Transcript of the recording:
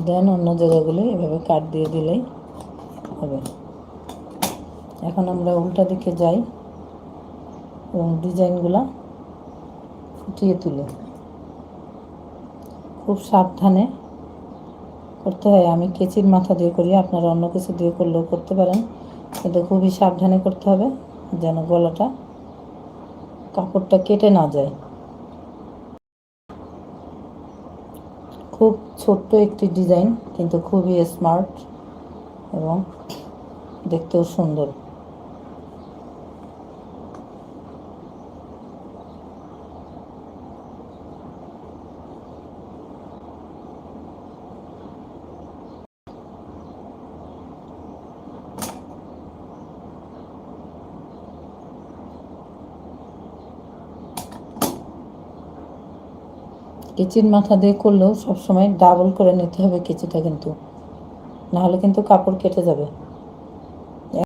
দেন অন্য জায়গাগুলো এভাবে কাট দিয়ে দিলেই হবে। এখন আমরা উল্টা দিকে যাই এবং ডিজাইনগুলো ফুটিয়ে তুলি। খুব সাবধানে করতে হয়। আমি কেচির মাথা দিয়ে করি, আপনারা অন্য কিছু দিয়ে করলেও করতে পারেন, কিন্তু খুবই সাবধানে করতে হবে যেন গলাটা কাপড়টা কেটে না যায়। খুব ছোট্ট একটি ডিজাইন, কিন্তু খুবই স্মার্ট এবং দেখতেও সুন্দর। কেচির মাথা দিয়ে করলেও সবসময় ডাবল করে নিতে হবে কেচিটা, কিন্তু নাহলে কিন্তু কাপড় কেটে যাবে।